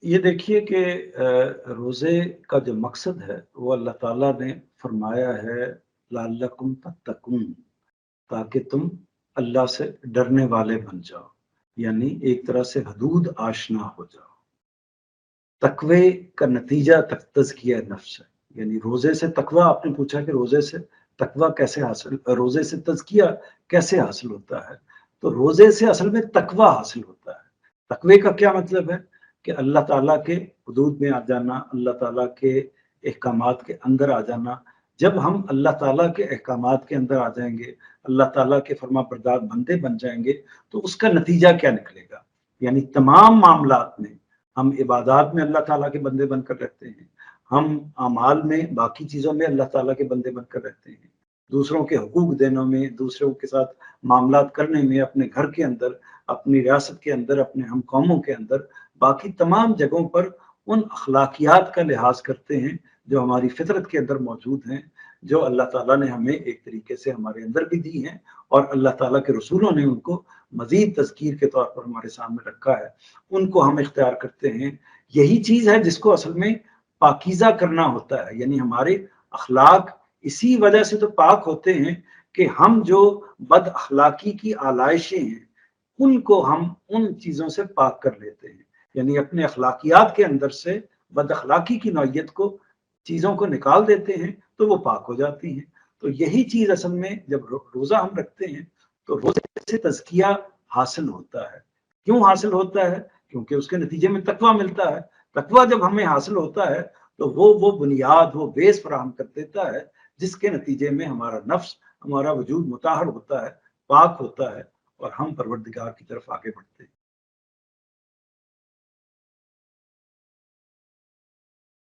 ये देखिए कि रोज़े का जो मकसद है वो अल्लाह ताला ने फरमाया है लअल्लकुम तत्तकून, ताकि तुम अल्लाह से डरने वाले बन जाओ। यानी एक तरह से हदूद आशना हो जाओ। तक़वे का नतीजा तज़किया नफ्स है। यानी रोज़े से तक़वा, आपने पूछा कि रोज़े से तक़वा कैसे हासिल, रोज़े से तज़किया कैसे हासिल होता है? तो रोज़े से असल में तक़वा हासिल होता है। तक़वे का क्या मतलब है कि अल्लाह ताला के हुदूद में आ जाना, अल्लाह ताला के अहकामात के अंदर आ जाना। जब हम अल्लाह ताला के अहकामात के अंदर आ जाएँगे, अल्लाह ताला के फर्माबरदार बंदे बन जाएँगे, तो उसका नतीजा क्या निकलेगा? यानी तमाम मामलात में हम इबादत में अल्लाह ताला के बंदे बनकर रहते हैं, हम अमाल में, बाकी चीज़ों में अल्लाह ताला के बंदे बनकर रहते हैं, दूसरों के हुकूक देने में, दूसरों के साथ मामलात करने में, अपने घर के अंदर, अपनी रियासत के अंदर, अपने हम कौमों के अंदर, बाकी तमाम जगहों पर उन अखलाकियात का लिहाज करते हैं जो हमारी फितरत के अंदर मौजूद हैं, जो अल्लाह ताला ने हमें एक तरीके से हमारे अंदर भी दी हैं और अल्लाह ताला के रसूलों ने उनको मज़ीद तज़कीर के तौर पर हमारे सामने रखा है। उनको हम इख्तियार करते हैं। यही चीज़ है जिसको असल में पाकीज़ा करना होता है। यानी हमारे अखलाक इसी वजह से तो पाक होते हैं कि हम जो बद अखलाकी की आलाइशें हैं, उनको हम उन चीज़ों से पाक कर लेते हैं। यानी अपने अखलाकियात के अंदर से बद अखलाकी की नौइयत को, चीज़ों को निकाल देते हैं, तो वो पाक हो जाती हैं। तो यही चीज़ असल में जब रोज़ा हम रखते हैं, तो रोज़े से तज़किया हासिल होता है। क्यों हासिल होता है? क्योंकि उसके नतीजे में तक़वा मिलता है। तक़वा जब हमें हासिल होता है, तो वो बुनियाद, वो बेस फराहम कर देता है, जिसके नतीजे में हमारा नफ्स, हमारा वजूद मुताहर होता है, पाक होता है और हम परवरदिगार की तरफ आगे बढ़ते हैं।